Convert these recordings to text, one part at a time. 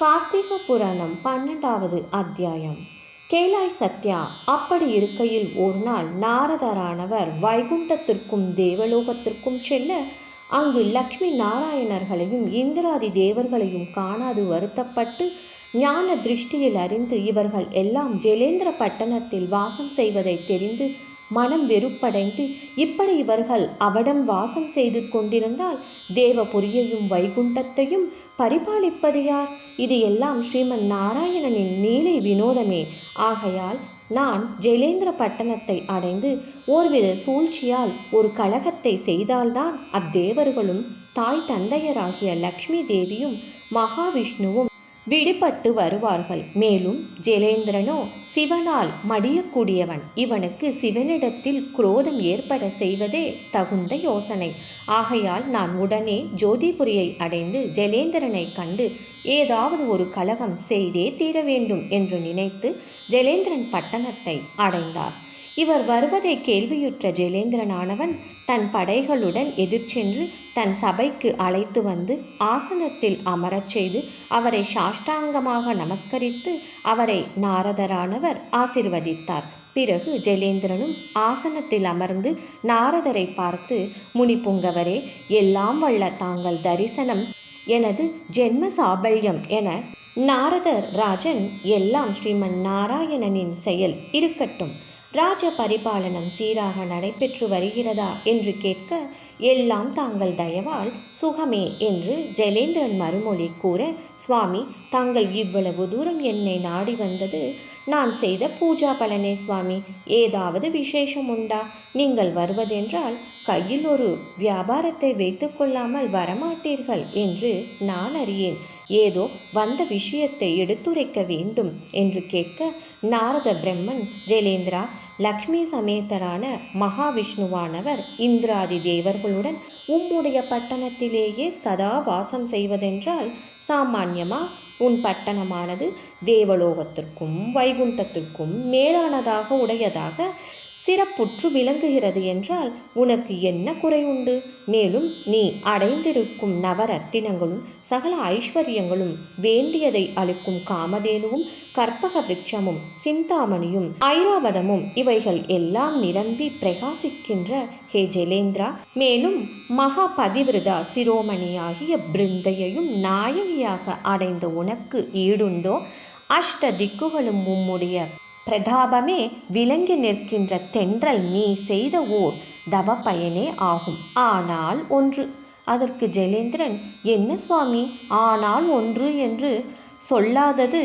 கார்த்திக புராணம் 12வது அத்தியாயம். கேளாய் சத்யா. அப்படி இருக்கையில் ஒரு நாள் நாரதரானவர் வைகுண்டத்திற்கும் தேவலோகத்திற்கும் செல்ல அங்கு லக்ஷ்மி நாராயணர்களையும் இந்திராதி தேவர்களையும் காணாது வருத்தப்பட்டு ஞான திருஷ்டியில் அறிந்து இவர்கள் எல்லாம் ஜெலேந்திர பட்டணத்தில் வாசம் செய்வதை தெரிந்து மனம் வெறுப்படைந்து, இப்படி இவர்கள் அவடம் வாசம் செய்து கொண்டிருந்தால் தேவபுரியையும் வைகுண்டத்தையும் பரிபாலிப்பது யார்? இது எல்லாம் ஸ்ரீமன் நாராயணனின் நீலை வினோதமே. ஆகையால் நான் ஜெலேந்திர பட்டணத்தை அடைந்து ஓர்வித சூழ்ச்சியால் ஒரு கலகத்தை செய்தால்தான் அத்தேவர்களும் தாய் தந்தையராகிய லக்ஷ்மி தேவியும் மகாவிஷ்ணுவும் விடுபட்டு வருவார்கள். மேலும் ஜெலேந்திரனோ சிவனால் மடியக்கூடியவன். இவனுக்கு சிவனிடத்தில் குரோதம் ஏற்பட செய்வதே தகுந்த யோசனை. ஆகையால் நான் உடனே ஜோதிபுரியை அடைந்து ஜெலேந்திரனை கண்டு ஏதாவது ஒரு கலகம் செய்தே தீர வேண்டும் என்று நினைத்து ஜெலேந்திரன் பட்டணத்தை அடைந்தார். இவர் வருவதை கேள்வியுற்ற ஜெலேந்திரனானவன் தன் படைகளுடன் எதிர்ச்சென்று தன் சபைக்கு அழைத்து வந்து ஆசனத்தில் அமரச் செய்து அவரை சாஷ்டாங்கமாக நமஸ்கரித்து அவரை நாரதரானவர் ஆசிர்வதித்தார். பிறகு ஜெலேந்திரனும் ஆசனத்தில் அமர்ந்து நாரதரை பார்த்து, முனிபுங்கவரே, எல்லாம் வல்ல தாங்கள் தரிசனம் எனது ஜென்ம சாபல்யம் என. நாரதர் ராஜன், எல்லாம் ஸ்ரீமன் நாராயணனின் செயல் இருக்கட்டும். ராஜ பரிபாலனம் சீராக நடைபெற்று வருகிறதா என்று கேட்க, எல்லாம் தாங்கள் தயவால் சுகமே என்று ஜெலேந்திரன் மறுமொழி கூற, சுவாமி, தாங்கள் இவ்வளவு தூரம் என்னை நாடி வந்தது நான் செய்த பூஜா பலனே சுவாமி. ஏதாவது விசேஷம் உண்டா? நீங்கள் வருவதென்றால் கையில் ஒரு வியாபாரத்தை வைத்து கொள்ளாமல் வரமாட்டீர்கள் என்று நான் அறியேன். ஏதோ வந்த விஷயத்தை எடுத்துரைக்க வேண்டும் என்று கேட்க, நாரத பிரம்மன், ஜெலேந்திரா, லக்ஷ்மி சமேதரான மகாவிஷ்ணுவானவர் இந்திராதி தேவர்களுடன் உம்முடைய பட்டணத்திலேயே சதா வாசம் செய்வதென்றால் சாமான்யமா? உன் பட்டணமானது தேவலோகத்திற்கும் வைகுண்டத்திற்கும் மேலானதாக உடையதாக சிறப்புற்று விளங்குகிறது என்றால் உனக்கு என்ன குறை உண்டு? மேலும் நீ அடைந்திருக்கும் நவரத்தினங்களும் சகல ஐஸ்வர்யங்களும் வேண்டியதை அளிக்கும் காமதேனுவும் கற்பக விருட்சமும் சிந்தாமணியும் ஐராவதமும் இவைகள் எல்லாம் நிரம்பி பிரகாசிக்கின்ற ஹே ஜெலேந்திரா, மேலும் மகா பதிவிரதா சிரோமணியாகிய பிருந்தையையும் நாயகியாக அடைந்த உனக்கு ஈடுண்டோ? அஷ்ட திக்குகளும் உம்முடைய பிரதாபமே விளங்கி நிற்கின்ற தென்றல் நீ செய்த ஓர் தவ பயனே ஆகும். ஆனால் ஒன்று. அதற்கு ஜெலேந்திரன், என்ன சுவாமி, ஆனால் ஒன்று என்று சொல்லாதது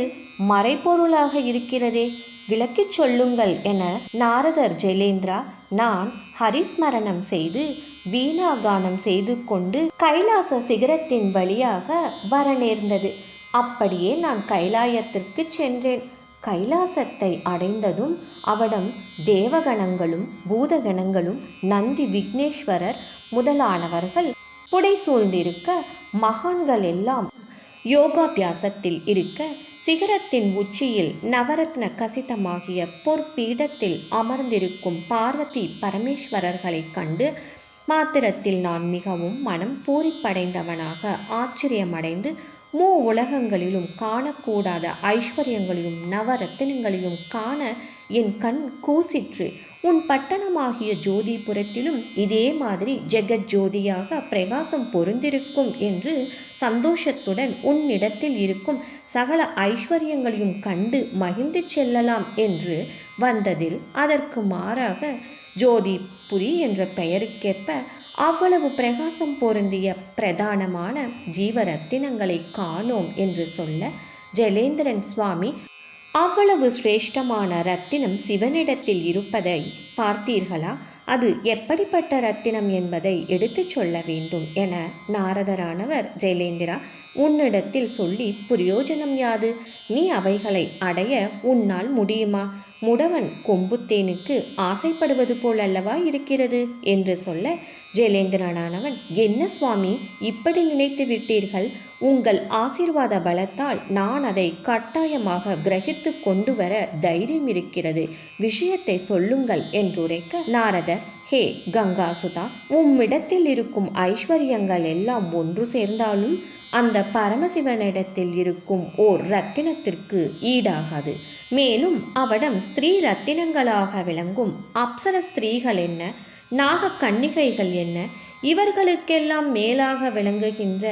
மறைபொருளாக இருக்கிறதே, விளக்கிச் சொல்லுங்கள் என. நாரதர், ஜெலேந்திரா, நான் ஹரிஸ்மரணம் செய்து வீணாகானம் செய்து கொண்டு கைலாச சிகரத்தின் வழியாக வர நேர்ந்தது. அப்படியே நான் கைலாயத்திற்கு சென்றேன். கைலாசத்தை அடைந்ததும் அவடம் தேவகணங்களும் பூதகணங்களும் நந்தி விக்னேஸ்வரர் முதலானவர்கள் புடை சூழ்ந்திருக்க, மகான்கள் எல்லாம் யோகாபியாசத்தில் இருக்க, சிகரத்தின் உச்சியில் நவரத்ன கசிதமாகிய பொற்பீடத்தில் அமர்ந்திருக்கும் பார்வதி பரமேஸ்வரர்களை கண்டு மாத்திரத்தில் நான் மிகவும் மனம் பூரிப்படைந்தவனாக ஆச்சரியமடைந்து உலகங்களிலும் காணக்கூடாத ஐஸ்வர்யங்களையும் நவரத்தினங்களையும் காண என் கண் கூசிற்று. உன் பட்டணமாகிய ஜோதிபுரத்திலும் இதே மாதிரி ஜெகத் ஜோதியாக பிரகாசம் பொருந்திருக்கும் என்று சந்தோஷத்துடன் உன்னிடத்தில் இருக்கும் சகல ஐஸ்வர்யங்களையும் கண்டு மகிழ்ந்து செல்லலாம் என்று வந்ததில் அதற்கு மாறாக ஜோதிபுரி என்ற பெயருக்கேற்ப அவ்வளவு பிரகாசம் பொருந்திய பிரதானமான ஜீவரத்தினங்களை காணோம் என்று சொல்ல, ஜெலேந்திரன், சுவாமி, அவ்வளவு சிரேஷ்டமான ரத்தினம் சிவனிடத்தில் இருப்பதை பார்த்தீர்களா? அது எப்படிப்பட்ட ரத்தினம் என்பதை எடுத்துச் சொல்ல வேண்டும் என. நாரதரானவர், ஜெலேந்திரா, உன்னிடத்தில் சொல்லி பிரயோஜனம் யாது? நீ அவைகளை அடைய உன்னால் முடியுமா? முடவன் கொம்புத்தேனுக்கு ஆசைப்படுவது போல் அல்லவா இருக்கிறது என்று சொல்ல, ஜெலேந்திரனானவன், என்ன சுவாமி, இப்படி நினைத்து விட்டீர்கள்? உங்கள் ஆசீர்வாத பலத்தால் நான் அதை கட்டாயமாக கிரகித்து கொண்டு வர தைரியம் இருக்கிறது. விஷயத்தை சொல்லுங்கள் என்றுரைக்க, நாரதர், ஹே கங்காசுதா, உம்மிடத்தில் இருக்கும் ஐஸ்வர்யங்கள் எல்லாம் ஒன்று சேர்ந்தாலும் அந்த பரமசிவனிடத்தில் இருக்கும் ஓர் இரத்தினத்திற்கு ஈடாகாது. மேலும் அவடம் ஸ்திரீ இரத்தினங்களாக விளங்கும் அப்சர ஸ்திரீகள் என்ன, நாக கன்னிகைகள் என்ன, இவர்களுக்கெல்லாம் மேலாக விளங்குகின்ற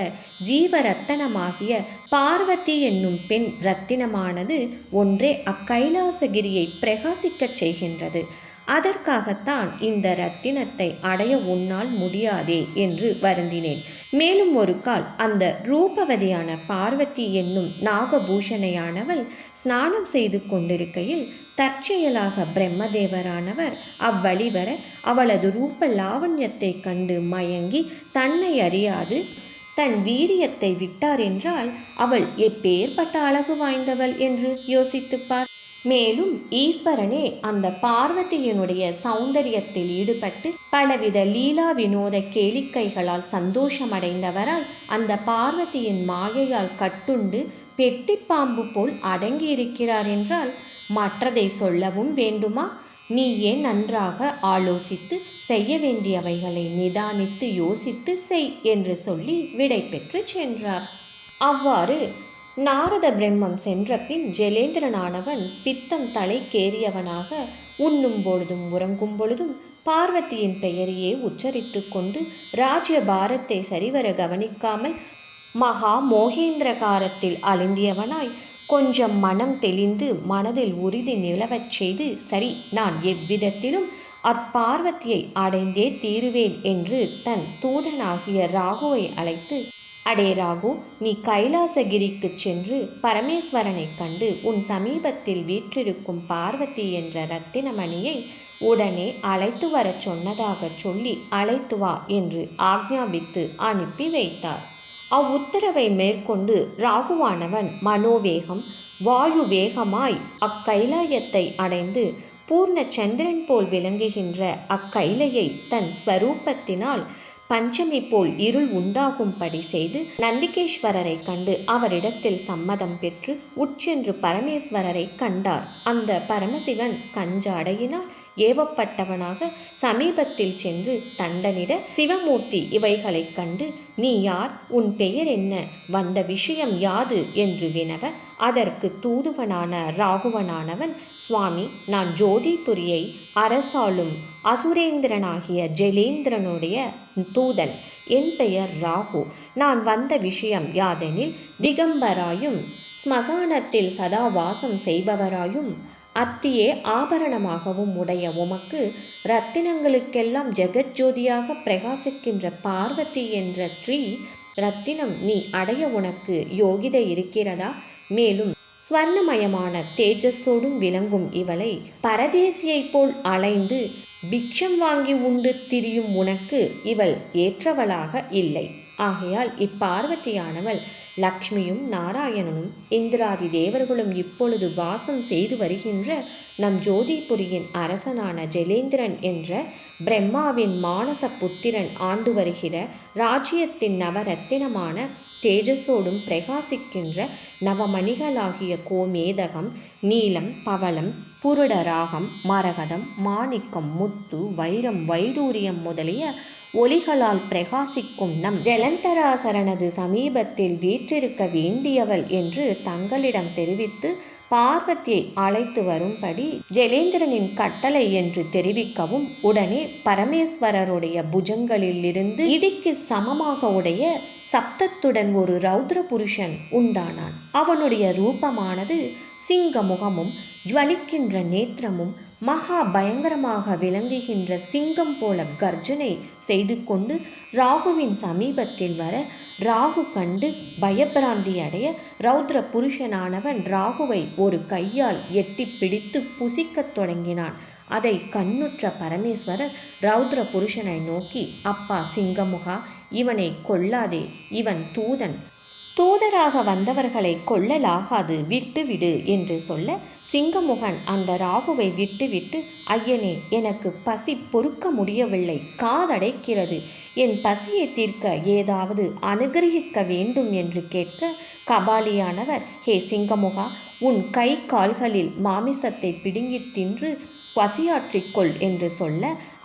ஜீவரத்தனமாகிய பார்வதி என்னும் பெண் இரத்தினமானது ஒன்றே அக்கைலாசகிரியை பிரகாசிக்கச் செய்கின்றது. அதற்காகத்தான் இந்த இரத்தினத்தை அடைய உன்னால் முடியாதே என்று வருந்தினேன். மேலும் ஒரு கால் அந்த ரூபவதியான பார்வதி என்னும் நாகபூஷணையானவள் ஸ்நானம் செய்து கொண்டிருக்கையில் தற்செயலாக பிரம்மதேவரானவர் அவ்வழிவர அவளது ரூப லாவண்யத்தை கண்டு மயங்கி தன்னை அறியாது தன் வீரியத்தை விட்டார் என்றால் அவள் எப்பேற்பட்ட அழகு வாய்ந்தவள் என்று யோசித்துப்பார். மேலும் ஈஸ்வரனே அந்த பார்வதியினுடைய சௌந்தரியத்தில் ஈடுபட்டு பலவித லீலா வினோத கேளிக்கைகளால் சந்தோஷமடைந்தவராய் அந்த பார்வதியின் மாயையால் கட்டுண்டு பெட்டிப்பாம்பு போல் அடங்கியிருக்கிறார் என்றால் மற்றதை சொல்லவும் வேண்டுமா? நீயே நன்றாக ஆலோசித்து செய்ய வேண்டியவைகளை நிதானித்து யோசித்து செய் என்று சொல்லி விடை பெற்று சென்றார். அவ்வாறு நாரத பிரம்மம் சென்ற பின் ஜெலேந்திரனானவன் பித்தம் தலைக்கேறியவனாக உண்ணும் பொழுதும் உறங்கும் பொழுதும் பார்வதியின் பெயரையே உச்சரித்து கொண்டு ராஜ்ய பாரத்தை சரிவர கவனிக்காமல் மகா மோகேந்திரகாரத்தில் அழுந்தியவனாய் கொஞ்சம் மனம் தெளிந்து மனதில் உறுதி நிலவச் செய்து, சரி, நான் எவ்விதத்திலும் அப்பார்வதியை அடைந்தே தீருவேன் என்று தன் தூதனாகிய ராகுவை அழைத்து, அடே ராகு, நீ கைலாசகிரிக்கு சென்று பரமேஸ்வரனை கண்டு உன் சமீபத்தில் வீற்றிருக்கும் பார்வதி என்ற இரத்தினமணியை உடனே அழைத்து வரச் சொன்னதாக சொல்லி அழைத்து வா என்று ஆக்ஞாபித்து அனுப்பி வைத்தார். அவ்வுத்தரவை மேற்கொண்டு ராகுவானவன் மனோவேகம் வாயு வேகமாய் அக்கைலாயத்தை அடைந்து பூர்ண சந்திரன் போல் விளங்குகின்ற அக்கைலையை தன் ஸ்வரூபத்தினால் பஞ்சமி போல் இருள் உண்டாகும்படி செய்து நந்திகேஸ்வரரை கண்டு அவரிடத்தில் சம்மதம் பெற்று உட்சென்று பரமேஸ்வரரை கண்டார். அந்த பரமசிவன் கஞ்சாடையினால் ஏவப்பட்டவனாக சமீபத்தில் சென்று தண்டனிட, சிவமூர்த்தி இவைகளைக் கண்டு, நீ யார், உன் பெயர் என்ன, வந்த விஷயம் யாது என்று வினவ, அதற்கு தூதுவனான ராகுவனானவன், சுவாமி, நான் ஜோதிபுரியை அரசாளும் அசுரேந்திரனாகிய ஜெலேந்திரனுடைய தூதன். என் பெயர் ராகு. நான் வந்த விஷயம் யாதெனில், திகம்பராயும் ஸ்மசானத்தில் சதா வாசம் செய்பவராயும் அத்தியே ஆபரணமாகவும் உடைய உமக்கு இரத்தினங்களுக்கெல்லாம் ஜெகஜோதியாக பிரகாசிக்கின்ற பார்வதி என்ற ஸ்ரீ இரத்தினம் நீ அடைய உனக்கு யோகிதை இருக்கிறதா? மேலும் ஸ்வர்ணமயமான தேஜஸோடும் விளங்கும் இவளை பரதேசியைப் போல் அலைந்து பிக்ஷம் வாங்கி உண்டு திரியும் உனக்கு இவள் ஏற்றவளாக இல்லை. ஆகையால் இப்பார்வதியானவள் லக்ஷ்மியும் நாராயணனும் இந்திராதி தேவர்களும் இப்பொழுது வாசம் செய்து வருகின்ற நம் ஜோதிபுரியின் அரசனான ஜெலேந்திரன் என்ற பிரம்மாவின் மானச புத்திரன் ஆண்டு வருகிற ராஜ்யத்தின் நவரத்தினமான தேஜஸோடும் பிரகாசிக்கின்ற நவமணிகளாகிய கோமேதகம், நீலம், பவளம், புருடராகம், மரகதம், மாணிக்கம், முத்து, வைரம், வைடூரியம் முதலிய ஒளிகளால் பிரகாசிக்கும் நம் ஜலந்தராசரனது சமீபத்தில் வீற்றிருக்க வேண்டியவள் என்று தங்களிடம் தெரிவித்து பார்வதியை அழைத்து வரும்படி ஜெலேந்திரனின் கட்டளை என்று தெரிவிக்கவும், உடனே பரமேஸ்வரருடைய புஜங்களிலிருந்து இடிக்கு சமமாக உடைய சப்தத்துடன் ஒரு ரௌத்ர புருஷன் உண்டானான். அவனுடைய ரூபமானது சிங்க முகமும் ஜுவலிக்கின்ற நேத்திரமும் மகா பயங்கரமாக விளங்குகின்ற சிங்கம் போல கர்ஜனை செய்து கொண்டு ராகுவின் சமீபத்தில் வர, ராகு கண்டு பயபிராந்தி அடைய ரௌத்ர புருஷனானவன் ராகுவை ஒரு கையால் எட்டி பிடித்து புசிக்கத் தொடங்கினான். அதை கண்ணுற்ற பரமேஸ்வரர் ரௌத்ர புருஷனை நோக்கி, அப்பா சிங்கமுகா, இவனை கொல்லாதே, இவன் தூதன், தூதராக வந்தவர்களை கொல்லலாகாது, விட்டுவிடு என்று சொல்ல, சிங்கமுகன் அந்த ராகுவை விட்டுவிட்டு, ஐயனே, எனக்கு பசி பொறுக்க முடியவில்லை, காதடைக்கிறது, என் பசியை தீர்க்க ஏதாவது அனுகிரகிக்க வேண்டும் என்று கேட்க, கபாலியானவர், ஹே சிங்கமுகா, உன் கை கால்களில் மாமிசத்தை பிடுங்கி தின்று பசியாற்றிக்கொள் என்று சொல்ல,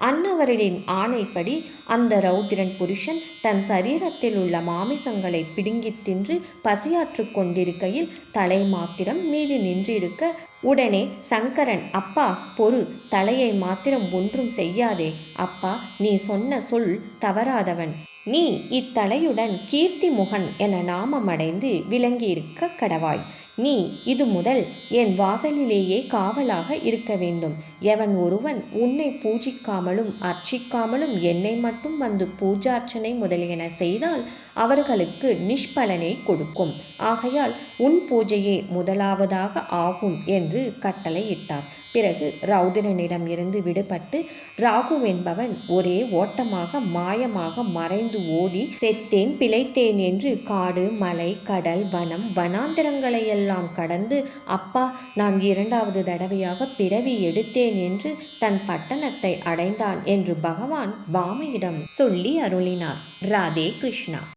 அன்னவரின் ஆணைப்படி அந்த ரௌத்திரன் புருஷன் தன் சரீரத்தில் உள்ள மாமிசங்களை பிடுங்கித் தின்று பசியாற்று கொண்டிருக்கையில் தலை மாத்திரம் மீது நின்றிருக்க, உடனே சங்கரன், அப்பா பொறு, தலையை மாத்திரம் ஒன்றும் செய்யாதே. அப்பா, நீ சொன்ன சொல் தவறாதவன். நீ இத்தலையுடன் கீர்த்திமுகன் என நாமமடைந்து விளங்கியிருக்க கடவாய். நீ இது முதல் என் வாசலிலேயே காவலாக இருக்க வேண்டும். எவன் ஒருவன் உன்னை பூஜிக்காமலும் அர்ச்சிக்காமலும் என்னை மட்டும் வந்து பூஜார்ச்சனை முதலியன செய்தால் அவர்களுக்கு நிஷ்பலனை கொடுக்கும். ஆகையால் உன் பூஜையே முதலாவதாக ஆகும் என்று கட்டளையிட்டார். பிறகு ரௌதிரனிடம் இருந்து விடுபட்டு ராகு என்பவன் ஒரே ஓட்டமாக மாயமாக மறைந்து ஓடி, செத்தேன் பிழைத்தேன் என்று காடு மலை கடல் வனம் வனாந்திரங்களையெல்லாம் கடந்து, அப்பா, நான் 2வது தடவையாக பிறவி எடுத்தேன் என்று தன் பட்டணத்தை அடைந்தான் என்று பகவான் பாமையிடம் சொல்லி அருளினார். ராதே கிருஷ்ணா.